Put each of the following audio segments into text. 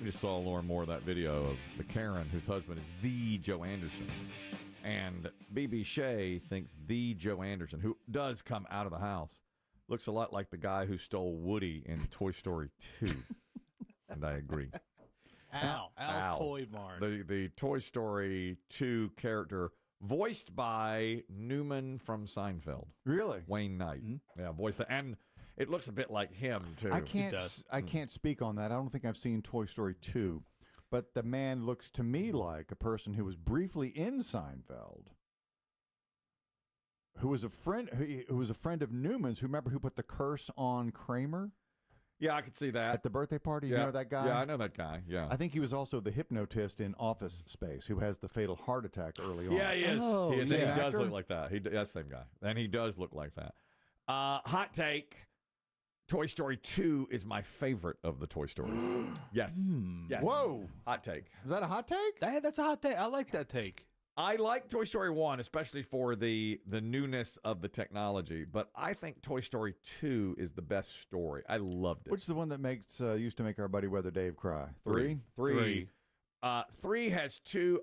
We just saw more and more of that video of the Karen whose husband is the Joe Anderson. And BB Shea thinks the Joe Anderson, who does come out of the house, looks a lot like the guy who stole Woody in Toy Story 2. And I agree. Al's Toy Barn. The Toy Story 2 character voiced by Newman from Seinfeld. Really? Wayne Knight. Mm-hmm. Yeah, voiced that. And it looks a bit like him, too. I can't speak on that. I don't think I've seen Toy Story 2. But the man looks to me like a person who was briefly in Seinfeld, who was a friend of Newman's. Who put the curse on Kramer? Yeah, I could see that at the birthday party. Yeah. You know that guy? Yeah, I know that guy. Yeah, I think he was also the hypnotist in Office Space, who has the fatal heart attack early on. Yeah, he is. Oh, he does look like that. That's the same guy, and he does look like that. Hot take. Toy Story 2 is my favorite of the Toy Stories. Yes. Yes. Whoa. Hot take. Is that a hot take? That's a hot take. I like that take. I like Toy Story 1, especially for the newness of the technology, but I think Toy Story 2 is the best story. I loved it. Which is the one that used to make our buddy Weather Dave cry? Three. Three has two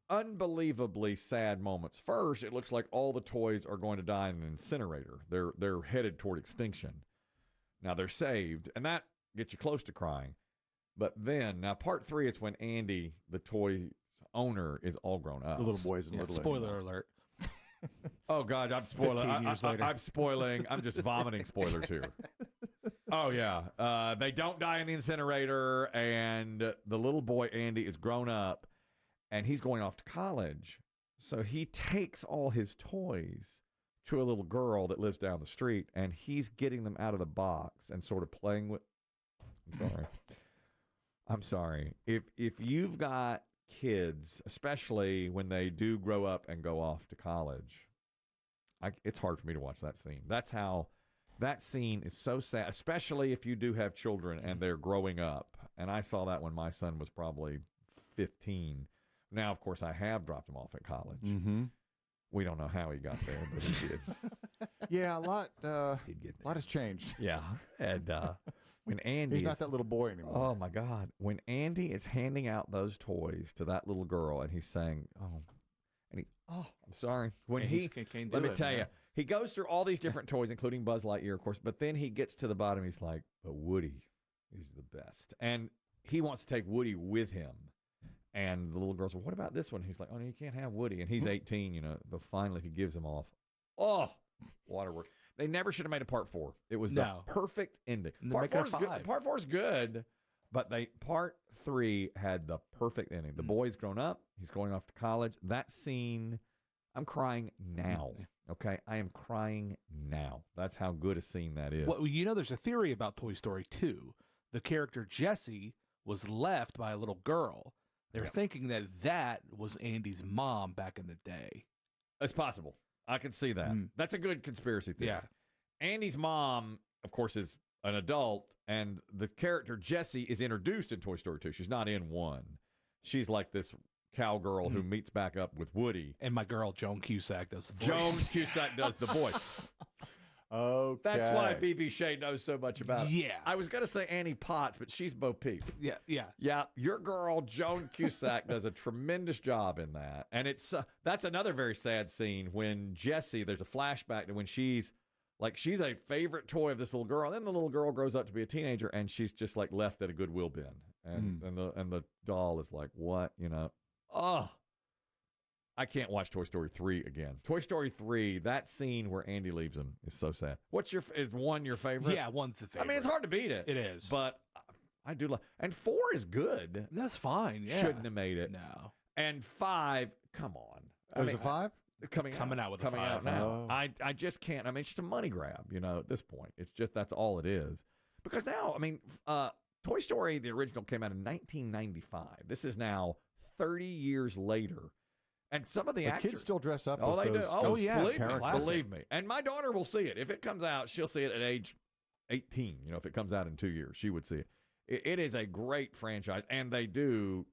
unbelievably sad moments. First, it looks like all the toys are going to die in an incinerator. They're headed toward extinction. Now they're saved, and that gets you close to crying. But then, now part 3 is when Andy, the toy owner, is all grown up. The little boys and little spoiler alert. Oh, God, I'm spoiling. 15 years later. I'm spoiling. I'm just vomiting spoilers here. Oh, yeah. They don't die in the incinerator, and the little boy, Andy, is grown up, and he's going off to college. So he takes all his toys to a little girl that lives down the street, and he's getting them out of the box and sort of playing with... I'm sorry. If you've got kids, especially when they do grow up and go off to college, it's hard for me to watch that scene. That's how... That scene is so sad, especially if you do have children and they're growing up. And I saw that when my son was probably 15. Now, of course, I have dropped him off at college. Mm-hmm. We don't know how he got there, but he did. Yeah, a lot has changed. Yeah. And when Andy He's not that little boy anymore. Oh, my God. When Andy is handing out those toys to that little girl and he's saying, I'm sorry. When let me tell you, he goes through all these different toys, including Buzz Lightyear, of course, but then he gets to the bottom. He's like, but Woody is the best. And he wants to take Woody with him. And the little girl's, well, what about this one? He's like, oh, no, you can't have Woody. And he's 18, but finally he gives him off. Oh, waterworks. They never should have made a part 4. It was the perfect ending. Part 4 is good, but part 3 had the perfect ending. The boy's grown up. He's going off to college. That scene, I'm crying now. Okay? I am crying now. That's how good a scene that is. Well, there's a theory about Toy Story 2. The character Jessie was left by a little girl. They're thinking that was Andy's mom back in the day. It's possible. I can see that. That's a good conspiracy theory. Yeah. Andy's mom, of course, is an adult, and the character Jessie is introduced in Toy Story 2. She's not in 1. She's like this cowgirl who meets back up with Woody. And my girl, Joan Cusack, does the voice. Joan Cusack does the voice. Okay. That's why BB Shea knows so much about it. Yeah. I was going to say Annie Potts, but she's Bo Peep. Yeah. Yeah, your girl, Joan Cusack, does a tremendous job in that. And that's another very sad scene when Jessie, there's a flashback to when she's a favorite toy of this little girl. And then the little girl grows up to be a teenager, and she's just like left at a Goodwill bin. And the doll is like, what? Oh, I can't watch Toy Story 3 again. Toy Story 3, that scene where Andy leaves him is so sad. Is 1 your favorite? Yeah, 1's the favorite. I mean, it's hard to beat it. It is. But I do love... And 4 is good. That's fine, yeah. Shouldn't have made it. No. And 5, come on. There's a 5? Coming out with a 5. Coming out now. Oh. I just can't. I mean, it's just a money grab, at this point. It's just, that's all it is. Because now, I mean, Toy Story, the original, came out in 1995. This is now 30 years later. And some of the actors kids still dress up. Oh, they do. Oh, yeah. Believe me. And my daughter will see it. If it comes out, she'll see it at age 18. If it comes out in 2 years, she would see it. It is a great franchise. And they do,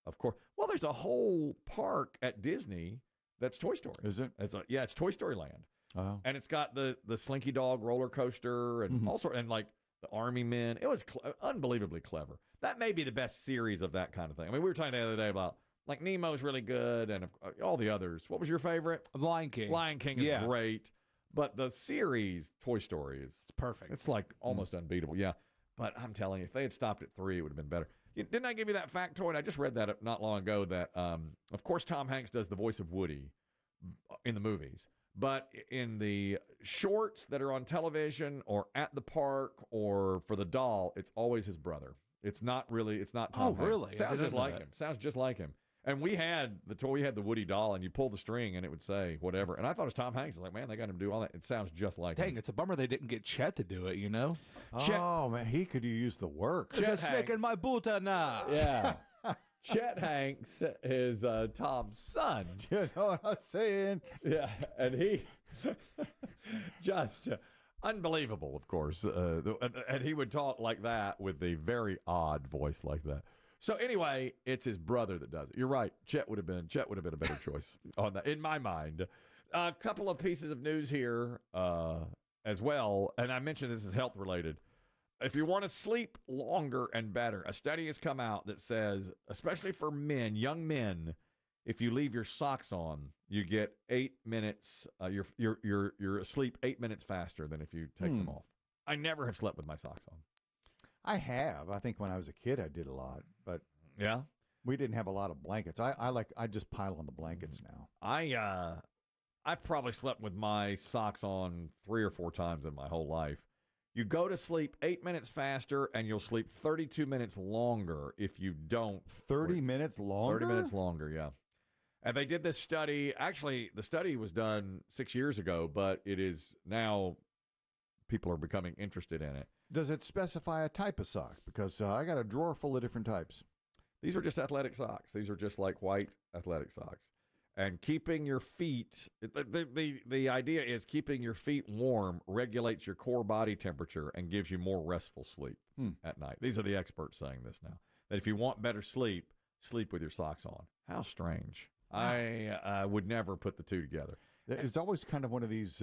of course. Well, there's a whole park at Disney that's Toy Story. Is it? It's Toy Story Land. Oh. And it's got the Slinky Dog roller coaster and all sorts, and like the Army Men. It was unbelievably clever. That may be the best series of that kind of thing. I mean, we were talking the other day about, like, Nemo's really good and all the others. What was your favorite? Lion King. Lion King is great. But the series, Toy Story, it's perfect. It's like almost unbeatable. Yeah. But I'm telling you, if they had stopped at 3, it would have been better. Didn't I give you that factoid? I just read that not long ago that, of course, Tom Hanks does the voice of Woody in the movies. But in the shorts that are on television or at the park or for the doll, it's always his brother. It's not Tom Hanks. Really? Sounds just like him. And we had the Woody doll, and you pull the string, and it would say whatever. And I thought it was Tom Hanks. I was like, man, they got him to do all that. It sounds just like him. Dang, it's a bummer they didn't get Chet to do it, you know? Man, he could use the work. There's a snake in my boot now. Yeah. Chet Hanks is Tom's son. You know what I'm saying? Yeah, and he just unbelievable, of course. And he would talk like that with a very odd voice like that. So anyway, it's his brother that does it. You're right. Chet would have been a better choice on that, in my mind. A couple of pieces of news here as well, and I mentioned this is health related. If you want to sleep longer and better, a study has come out that says, especially for men, young men, if you leave your socks on, you get 8 minutes. You're asleep 8 minutes faster than if you take them off. I never have slept with my socks on. I have. I think when I was a kid, I did a lot, but yeah, we didn't have a lot of blankets. I just pile on the blankets now. I've probably slept with my socks on 3 or 4 times in my whole life. You go to sleep 8 minutes faster, and you'll sleep 32 minutes longer if you don't. 30 minutes longer? 30 minutes longer, yeah. And they did this study. Actually, the study was done 6 years ago, but it is now people are becoming interested in it. Does it specify a type of sock? Because I got a drawer full of different types. These are just athletic socks. These are just like white athletic socks. And keeping your feet, the idea is keeping your feet warm regulates your core body temperature and gives you more restful sleep at night. These are the experts saying this now. That if you want better sleep, sleep with your socks on. How strange. I would never put the two together. It's always kind of one of these,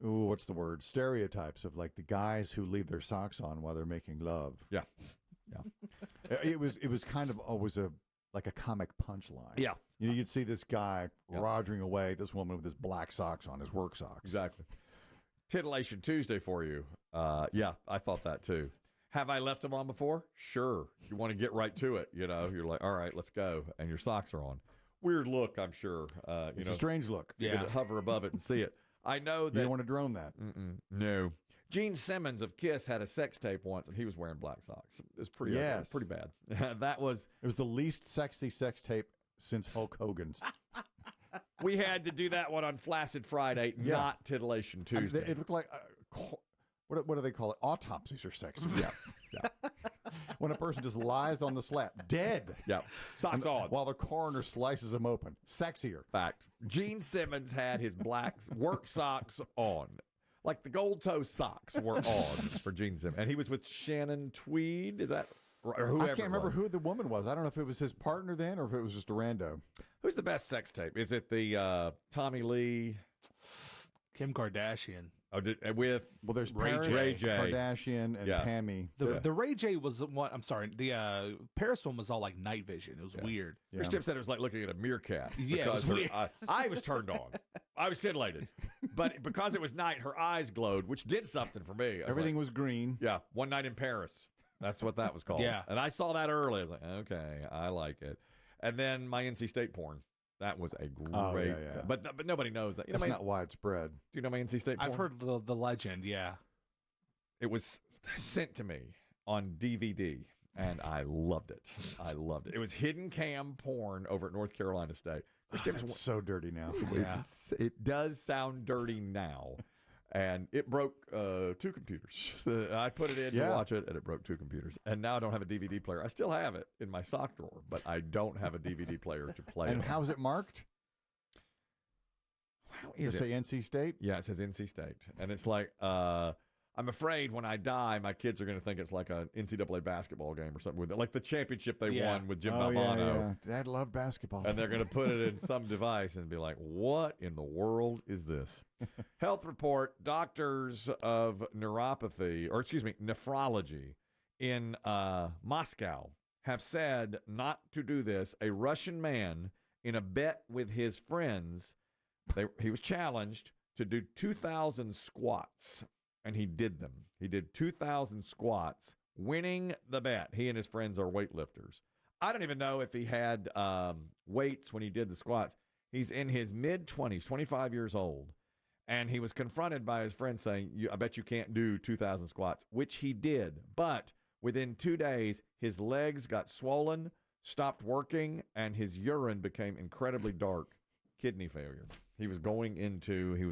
what's the word? Stereotypes of like the guys who leave their socks on while they're making love. Yeah. It was kind of always like a comic punchline. Yeah. You'd see this guy rogering away, this woman with his black socks on, his work socks. Exactly. Titillation Tuesday for you. Yeah, I thought that too. Have I left them on before? Sure. You want to get right to it, you're like, all right, let's go. And your socks are on. Weird look, I'm sure. It's a strange look. You could hover above it and see it. I know that. You don't want to drone that. No. Gene Simmons of Kiss had a sex tape once, and he was wearing black socks. It was pretty bad. It was the least sexy sex tape since Hulk Hogan's. We had to do that one on Flaccid Friday, not Titillation Tuesday. It looked like, what do they call it? Autopsies are sexy. Yeah. When a person just lies on the slab, dead. Yeah. Socks on. While the coroner slices them open. Sexier. Fact. Gene Simmons had his black work socks on. Like the gold toe socks were on for Gene Simmons. And he was with Shannon Tweed. Is that or whoever? I can't remember who the woman was. I don't know if it was his partner then or if it was just a rando. Who's the best sex tape? Is it the Tommy Lee? Kim Kardashian. There's Ray J. Kardashian and Pammy. The Ray J was one. I'm sorry. The Paris one was all like night vision. It was weird. Your step said it was like looking at a meerkat. Yeah, it was weird. I was turned on. I was titillated. But because it was night, her eyes glowed, which did something for me. Everything was green. Yeah. One Night in Paris. That's what that was called. Yeah. And I saw that early. I was like, okay, I like it. And then my NC State porn. That was a great, but nobody knows that. It's not widespread. Do you know my NC State porn? I've heard the legend, yeah. It was sent to me on DVD, and I loved it. It was hidden cam porn over at North Carolina State. It's so dirty now. Yeah. It does sound dirty now. And it broke 2 computers. I put it in to watch it, and it broke 2 computers. And now I don't have a DVD player. I still have it in my sock drawer, but I don't have a DVD player to play it. And how is it marked? How is it? Say NC State? Yeah, it says NC State. And it's like, I'm afraid when I die, my kids are going to think it's like an NCAA basketball game or something with it. Like the championship they won with Jim Valvano. Yeah. Dad loved basketball. And they're going to put it in some device and be like, what in the world is this? Health report, doctors of nephrology in Moscow have said not to do this. A Russian man in a bet with his friends, he was challenged to do 2,000 squats, and he did them. He did 2,000 squats, winning the bet. He and his friends are weightlifters. I don't even know if he had weights when he did the squats. He's in his mid-20s, 25 years old, and he was confronted by his friend saying, I bet you can't do 2,000 squats, which he did. But within 2 days, his legs got swollen, stopped working, and his urine became incredibly dark. Kidney failure. He was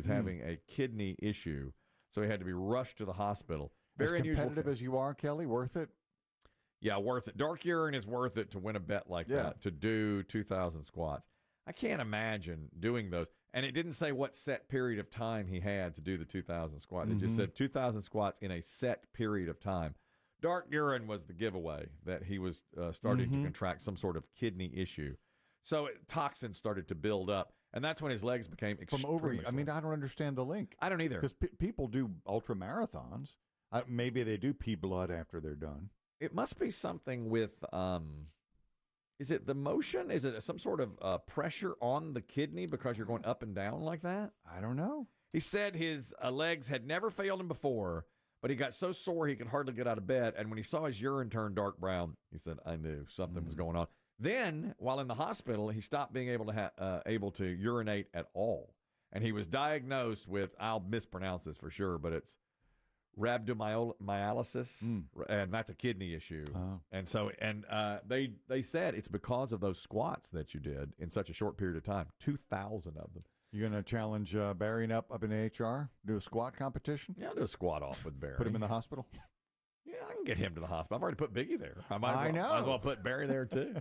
having a kidney issue, so he had to be rushed to the hospital. Very as competitive as you are, Kelly, worth it? Yeah, worth it. Dark urine is worth it to win a bet like that, to do 2,000 squats. I can't imagine doing those. And it didn't say what set period of time he had to do the 2,000 squats. It just said 2,000 squats in a set period of time. Dark urine was the giveaway that he was starting to contract some sort of kidney issue. So toxins started to build up, and that's when his legs became extremely sore. I mean, I don't understand the link. I don't either. Because people do ultra marathons. Maybe they do pee blood after they're done. It must be something with, is it the motion? Is it some sort of pressure on the kidney because you're going up and down like that? I don't know. He said his legs had never failed him before, but he got so sore he could hardly get out of bed. And when he saw his urine turn dark brown, he said, I knew something was going on. Then, while in the hospital, he stopped being able to urinate at all. And he was diagnosed with, I'll mispronounce this for sure, but it's rhabdomyolysis, and that's a kidney issue. And so, they said it's because of those squats that you did in such a short period of time, 2,000 of them. You going to challenge Barry up in HR? Do a squat competition? Yeah, I'll do a squat off with Barry. Put him in the hospital? Yeah, I can get him to the hospital. I've already put Biggie there. I know. Might as well put Barry there, too.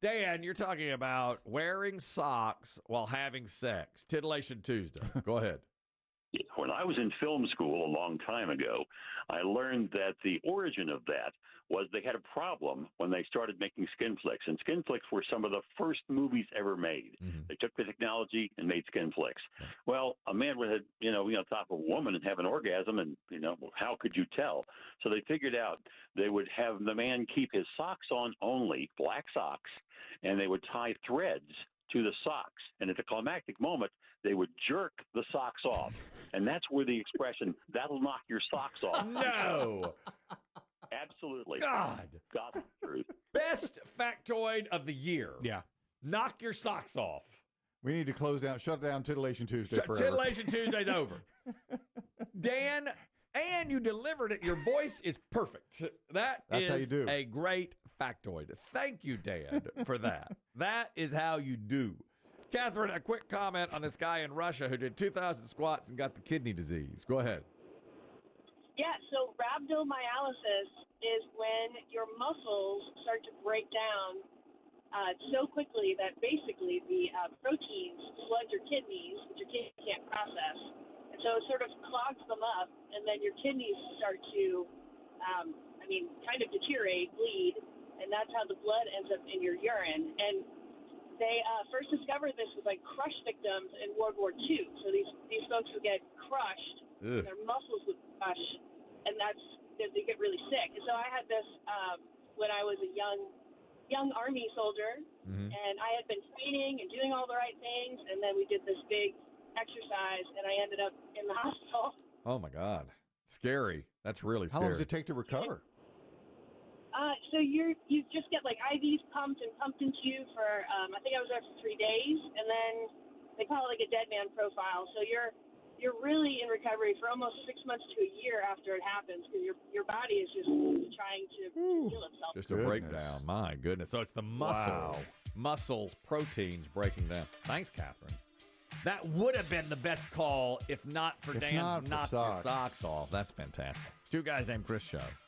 Dan, you're talking about wearing socks while having sex. Titillation Tuesday. Go ahead. When I was in film school a long time ago, I learned that the origin of that was they had a problem when they started making skin flicks. And skin flicks were some of the first movies ever made. They took the technology and made skin flicks. Well, a man would, top a woman and have an orgasm, and, how could you tell? So they figured out they would have the man keep his socks on only, black socks, and they would tie threads to the socks. And at the climactic moment, they would jerk the socks off. And that's where the expression, that'll knock your socks off. No. Absolutely. God. God's truth. Best factoid of the year. Yeah. Knock your socks off. We need to shut down Titillation Tuesday forever. Titillation Tuesday's over. Dan, and you delivered it. Your voice is perfect. That's how you do. A great factoid. Thank you, Dan, for that. That is how you do. Catherine, a quick comment on this guy in Russia who did 2,000 squats and got the kidney disease. Go ahead. Yeah, so rhabdomyolysis is when your muscles start to break down so quickly that basically the proteins flood your kidneys, which your kidneys can't process. And so it sort of clogs them up, and then your kidneys start to, kind of deteriorate, bleed, and that's how the blood ends up in your urine. And they first discovered this with, crush victims in World War II. So these folks would get crushed, and their muscles would crush, and they get really sick. And so I had this when I was a young Army soldier, and I had been training and doing all the right things, and then we did this big exercise, and I ended up in the hospital. Oh, my God. Scary. That's really scary. How long does it take to recover? So you just get IVs pumped into you for I think I was there for 3 days, and then they call it a dead man profile. So you're really in recovery for almost 6 months to a year after it happens, because your body is just trying to heal itself. Just a breakdown. My goodness. So it's the muscles, proteins breaking down. Thanks, Catherine. That would have been the best call if not for Dan's knock your socks off. That's fantastic. Two Guys Named Chris show.